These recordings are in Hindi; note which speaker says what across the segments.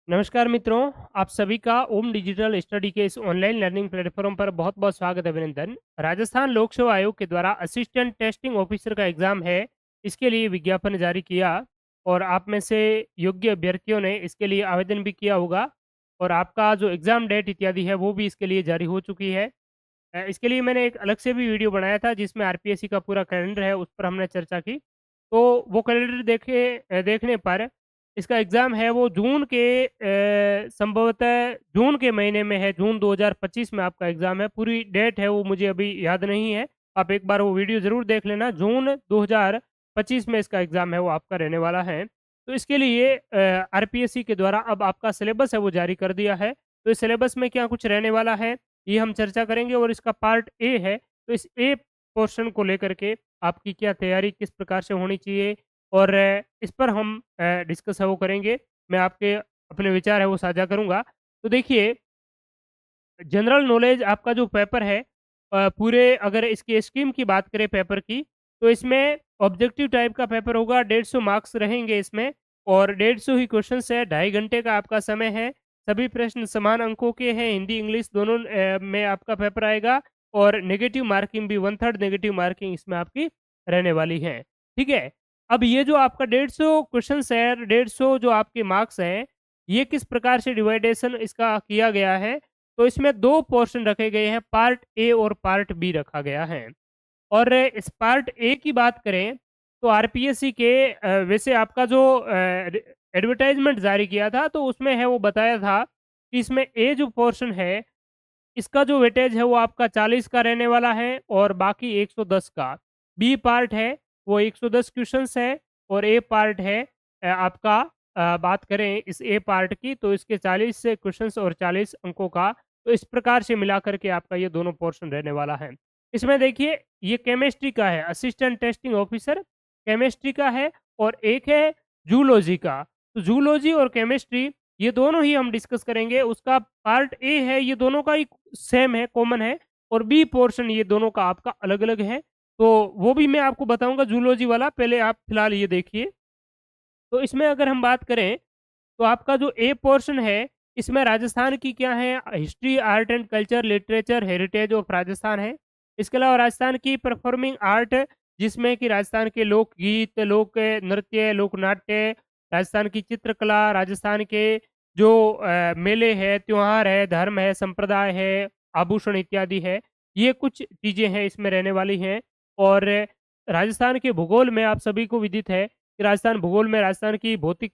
Speaker 1: नमस्कार मित्रों, आप सभी का ओम डिजिटल स्टडी के इस ऑनलाइन लर्निंग प्लेटफॉर्म पर बहुत-बहुत स्वागत अभिनंदन। राजस्थान लोक सेवा आयोग के द्वारा असिस्टेंट टेस्टिंग ऑफिसर का एग्ज़ाम है, इसके लिए विज्ञापन जारी किया और आप में से योग्य अभ्यर्थियों ने इसके लिए आवेदन भी किया होगा और आपका जो एग्ज़ाम डेट इत्यादि है, वो भी इसके लिए जारी हो चुकी है। इसके लिए मैंने एक अलग से भी वीडियो बनाया था जिसमें आरपीएससी का पूरा कैलेंडर है, उस पर हमने चर्चा की। तो वो कैलेंडर देखने पर इसका एग्ज़ाम है वो जून के संभवतः जून के महीने में है, जून 2025 में आपका एग्ज़ाम है। पूरी डेट है वो मुझे अभी याद नहीं है, आप एक बार वो वीडियो ज़रूर देख लेना। जून 2025 में इसका एग्ज़ाम है वो आपका रहने वाला है। तो इसके लिए आरपीएससी के द्वारा अब आपका सिलेबस है वो जारी कर दिया है। तो इस सिलेबस में क्या कुछ रहने वाला है, ये हम चर्चा करेंगे और इसका पार्ट ए है। तो इस ए पोर्शन को लेकर के आपकी क्या तैयारी किस प्रकार से होनी चाहिए और इस पर हम डिस्कस है वो करेंगे। मैं आपके अपने विचार है वो साझा करूँगा। तो देखिए, जनरल नॉलेज आपका जो पेपर है पूरे अगर इसकी स्कीम की बात करें पेपर की, तो इसमें ऑब्जेक्टिव टाइप का पेपर होगा, 150 मार्क्स रहेंगे इसमें और 150 ही क्वेश्चंस है, ढाई घंटे का आपका समय है। सभी प्रश्न समान अंकों के हैं, हिंदी, इंग्लिश दोनों में आपका पेपर आएगा और नेगेटिव मार्किंग भी 1/3 नेगेटिव मार्किंग इसमें आपकी रहने वाली है। ठीक है? अब ये जो आपका 150 क्वेश्चंस है, 150 जो आपके मार्क्स हैं, ये किस प्रकार से डिवाइडेशन इसका किया गया है, तो इसमें 2 पोर्शन रखे गए हैं, पार्ट ए और पार्ट बी रखा गया है। और इस पार्ट ए की बात करें, तो आरपीएससी के वैसे आपका जो एडवर्टाइज़मेंट जारी किया था, तो उसमें है वो बताया था कि इसमें ए जो पोर्शन है, इसका जो वेटेज है वो आपका 40 का रहने वाला है और बाकी 110 का। बी पार्ट है, वो 110 क्वेश्चन्स है और ए पार्ट है आपका बात करें इस ए पार्ट की तो इसके 40 से क्वेश्चन्स और 40 अंकों का, तो इस प्रकार से मिला कर के आपका ये दोनों पोर्शन रहने वाला है। इसमें देखिए, ये केमिस्ट्री का है, असिस्टेंट टेस्टिंग ऑफिसर केमिस्ट्री का है और एक है जूलॉजी का। तो जूलॉजी और केमिस्ट्री ये दोनों ही हम डिस्कस करेंगे। उसका पार्ट ए है, ये दोनों का ही सेम है, कॉमन है और बी पोर्शन ये दोनों का आपका अलग-अलग है। तो वो भी मैं आपको बताऊँगा जूलॉजी वाला, पहले आप फिलहाल ये देखिए। तो इसमें अगर हम बात करें, तो आपका जो ए पोर्शन है, इसमें राजस्थान की क्या है history, art and culture, literature, heritage of Rajasthan है। इसके अलावा राजस्थान की परफॉर्मिंग आर्ट जिसमें कि राजस्थान के लोकगीत, लोक नृत्य, लोक नाट्य, राजस्थान की चित्रकला, राजस्थान के जो मेले हैं, त्योहार है, धर्म है, संप्रदाय है, आभूषण इत्यादि है। ये कुछ चीज़ें हैं इसमें रहने वाली हैं और राजस्थान के भूगोल में आप सभी को विदित है कि राजस्थान भूगोल में राजस्थान की भौतिक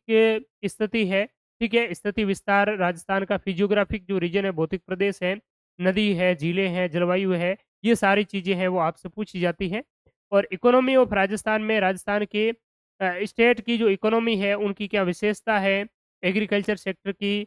Speaker 1: स्थिति है, ठीक है? स्थिति विस्तार राजस्थान का फिजियोग्राफिक जो रीजन है, भौतिक प्रदेश है, नदी है, झीलें हैं, जलवायु है, ये सारी चीज़ें हैं वो आपसे पूछी जाती हैं। और इकोनॉमी ऑफ राजस्थान में राजस्थान के स्टेट की जो इकोनॉमी है, उनकी क्या विशेषता है, एग्रीकल्चर सेक्टर की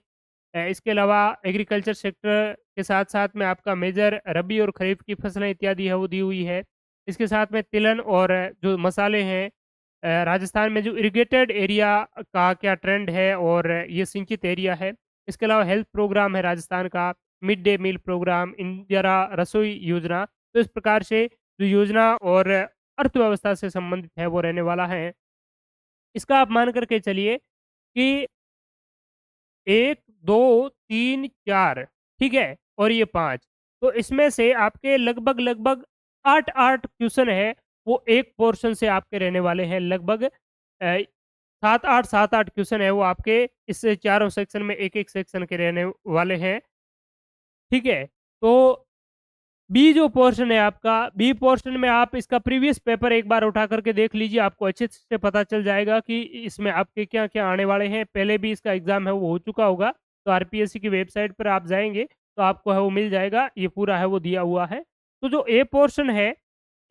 Speaker 1: इसके अलावा एग्रीकल्चर सेक्टर के साथ-साथ में आपका मेजर रबी और खरीफ की फसलें इत्यादि है वो दी हुई है। इसके साथ में तिलहन और जो मसाले हैं राजस्थान में जो इरिगेटेड एरिया का क्या ट्रेंड है और ये सिंचित एरिया है। इसके अलावा हेल्थ प्रोग्राम है राजस्थान का, mid day meal programme, Indira Rasoi Yojana. तो इस प्रकार से जो योजना और अर्थव्यवस्था से संबंधित है वो रहने वाला है। इसका आप मान कर के चलिए कि 1, 2, 3, 4 ठीक है? और ये 5 तो इसमें से आपके लगभग-लगभग 8-8 क्वेश्चन है, वो एक पोर्शन से आपके रहने वाले हैं लगभग 7-8 7-8 क्वेश्चन है वो आपके इस चारों सेक्शन में एक-एक सेक्शन के रहने वाले हैं, ठीक है? तो बी जो पोर्शन है आपका, बी पोर्शन में आप इसका प्रीवियस पेपर एक बार उठा करके देख लीजिए, आपको अच्छे से पता चल जाएगा कि इसमें आपके क्या-क्या आने वाले हैं। पहले भी इसका एग्ज़ाम है वो हो चुका होगा, तो आरपीएससी की वेबसाइट पर आप जाएँगे, तो आपको है वो मिल जाएगा, ये पूरा है वो दिया हुआ है। तो जो ए पोर्शन है,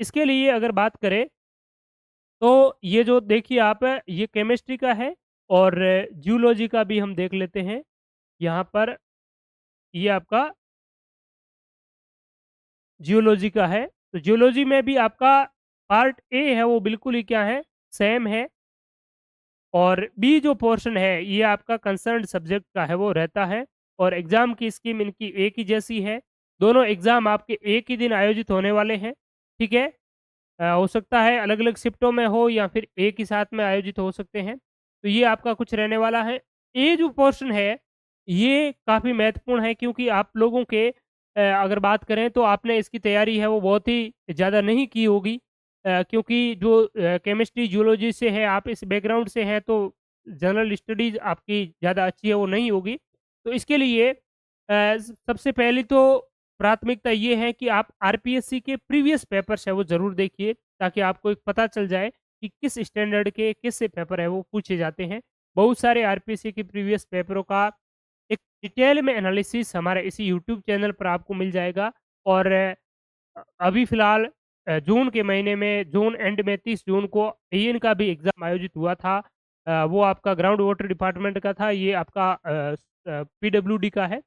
Speaker 1: इसके लिए अगर बात करें, तो ये जो देखिए आप ये केमिस्ट्री का है और ज़ूलॉजी का भी हम देख लेते हैं। यहाँ पर ये आपका जियोलॉजी का है, तो जियोलॉजी में भी आपका पार्ट ए है वो बिल्कुल ही क्या है, सेम है और बी जो पोर्शन है ये आपका कंसर्न्ड सब्जेक्ट का है वो रहता है और एग्ज़ाम की स्कीम इनकी एक ही जैसी है। दोनों एग्ज़ाम आपके एक ही दिन आयोजित होने वाले हैं, ठीक है? हो सकता है अलग-अलग शिफ्टों में हो या फिर एक ही साथ में आयोजित हो सकते हैं। तो ये आपका कुछ रहने वाला है। ये जो पोर्शन है, ये काफ़ी महत्वपूर्ण है क्योंकि आप लोगों के अगर बात करें तो आपने इसकी तैयारी है वो बहुत ही ज़्यादा नहीं की होगी। क्योंकि जो केमिस्ट्री, ज़ूलॉजी से है, आप इस बैकग्राउंड से हैं तो जनरल स्टडीज़ आपकी ज़्यादा अच्छी है वो नहीं होगी। तो इसके लिए सबसे पहली तो प्राथमिकता ये है कि आप आरपीएससी के प्रीवियस पेपर्स हैं वो ज़रूर देखिए, ताकि आपको एक पता चल जाए कि किस स्टैंडर्ड के किस से पेपर है वो पूछे जाते हैं। बहुत सारे आरपीएससी के प्रीवियस पेपरों का एक डिटेल में एनालिसिस हमारे इसी यूट्यूब चैनल पर आपको मिल जाएगा। और अभी फ़िलहाल जून के महीने में जून एंड में 30 जून को एईएन का भी एग्ज़ाम आयोजित हुआ था। वो आपका ग्राउंड वाटर डिपार्टमेंट का था, ये आपका पीडब्ल्यूडी का है।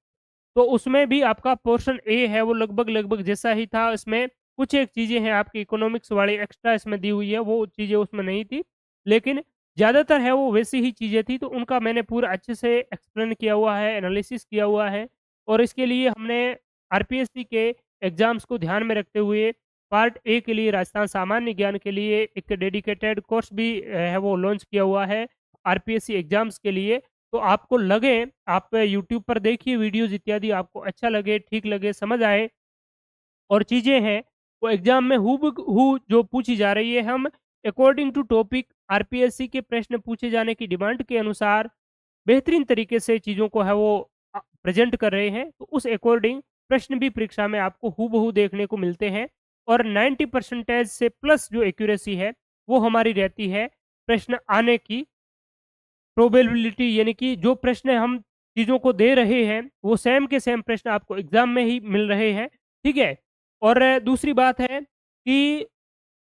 Speaker 1: तो उसमें भी आपका पोर्शन ए है वो लगभग-लगभग जैसा ही था। इसमें कुछ एक चीज़ें हैं आपकी इकोनॉमिक्स वाली एक्स्ट्रा इसमें दी हुई है, वो चीज़ें उसमें नहीं थी। लेकिन ज़्यादातर है वो वैसी ही चीज़ें थी, तो उनका मैंने पूरा अच्छे से एक्सप्लेन किया हुआ है, एनालिसिस किया हुआ है। और इसके लिए हमने आरपीएससी के एग्ज़ाम्स को ध्यान में रखते हुए पार्ट ए के लिए राजस्थान सामान्य ज्ञान के लिए एक डेडिकेटेड कोर्स भी है वो लॉन्च किया हुआ है आरपीएससी एग्ज़ाम्स के लिए। तो आपको लगे, आप यूट्यूब पर देखिए वीडियोज़ इत्यादि, आपको अच्छा लगे, ठीक लगे, समझ आए और चीज़ें हैं, वो एग्ज़ाम में हूबहू जो पूछी जा रही है, हम अकॉर्डिंग टू टॉपिक आरपीएससी के प्रश्न पूछे जाने की डिमांड के अनुसार बेहतरीन तरीके से चीज़ों को है वो प्रेज़ेंट कर रहे हैं। तो उस अकॉर्डिंग प्रश्न भी परीक्षा में आपको हूबहू देखने को मिलते हैं और 90 परसेंटेज से प्लस जो एक्यूरेसी है, वो हमारी रहती है प्रश्न आने की प्रोबेबिलिटी, यानी कि जो प्रश्न हम चीज़ों को दे रहे हैं, वो सेम के सेम प्रश्न आपको एग्ज़ाम में ही मिल रहे हैं, ठीक है? और दूसरी बात है कि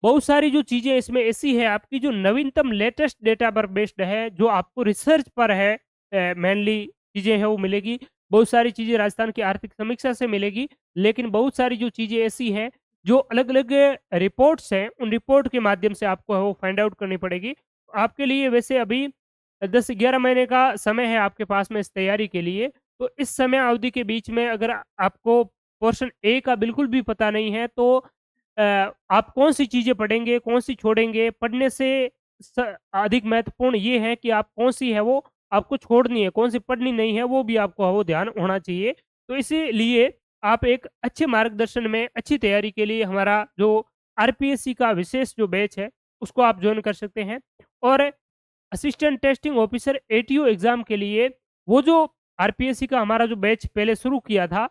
Speaker 1: बहुत सारी जो चीज़ें इसमें ऐसी है आपकी जो नवीनतम लेटेस्ट डेटा पर बेस्ड है, जो आपको रिसर्च पर है मेनली चीज़ें हैं वो मिलेगी। बहुत सारी चीज़ें राजस्थान की आर्थिक समीक्षा से मिलेगी, लेकिन बहुत सारी जो चीज़ें ऐसी हैं, जो अलग-अलग रिपोर्ट्स हैं, उन रिपोर्ट के माध्यम से आपको है वो फाइंड आउट करनी पड़ेगी। आपके लिए वैसे अभी 10 से 11 महीने का समय है आपके पास में इस तैयारी के लिए। तो इस समय अवधि के बीच में अगर आपको पोर्शन ए का बिल्कुल भी पता नहीं है तो आप कौन-सी चीज़ें पढ़ेंगे, कौन-सी छोड़ेंगे? पढ़ने से स अधिक महत्वपूर्ण ये है कि आप कौन-सी है वो आपको छोड़नी है, कौन-सी पढ़नी नहीं है, वो भी आपको है वो ध्यान होना चाहिए। तो इसीलिए आप एक अच्छे मार्गदर्शन में अच्छी तैयारी के लिए हमारा जो आरपीएससी का विशेष जो बैच है, उसको आप जॉइन कर सकते हैं। और assistant testing officer ATO exam के लिए वो जो आरपीएससी का हमारा जो बैच पहले शुरू किया था,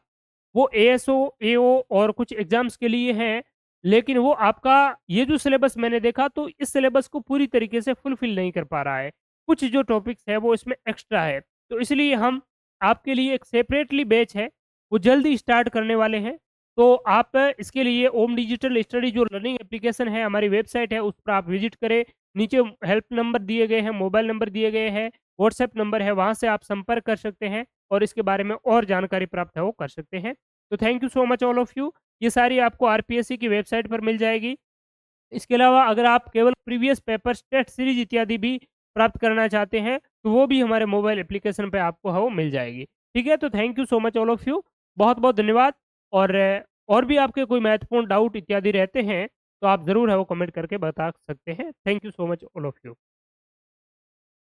Speaker 1: वो एएसओ, एओ और कुछ एग्ज़ाम्स के लिए हैं। लेकिन वो आपका ये जो सिलेबस मैंने देखा तो इस सिलेबस को पूरी तरीके से फुलफ़िल नहीं कर पा रहा है। कुछ जो टॉपिक्स हैं वो इसमें एक्स्ट्रा है। तो इसलिए हम आपके लिए एक सेपरेटली बैच है, वो जल्द ही स्टार्ट करने वाले हैं। तो आप इसके लिए ओम डिजिटल स्टडी जो लर्निंग एप्लीकेशन है, हमारी वेबसाइट है, उस पर आप विज़िट करें। नीचे हेल्प नंबर दिए गए हैं, मोबाइल नंबर दिए गए हैं, व्हाट्सएप नंबर है, वहाँ से आप संपर्क कर सकते हैं और इसके बारे में और जानकारी प्राप्त है वो कर सकते हैं। तो thank you so much all of you. ये सारी आपको आरपीएससी की वेबसाइट पर मिल जाएगी। इसके अलावा अगर आप केवल प्रीवियस पेपर्स, टेस्ट सीरीज़ इत्यादि भी प्राप्त करना चाहते हैं, तो वो भी हमारे मोबाइल एप्लीकेशन पे आपको है वो मिल जाएगी। ठीक है? तो thank you so much all of you. बहुत-बहुत धन्यवाद। और और भी आपके कोई महत्वपूर्ण डाउट इत्यादि रहते हैं, तो आप ज़रूर है वो कमेंट करके बता सकते हैं। Thank you so much all of you.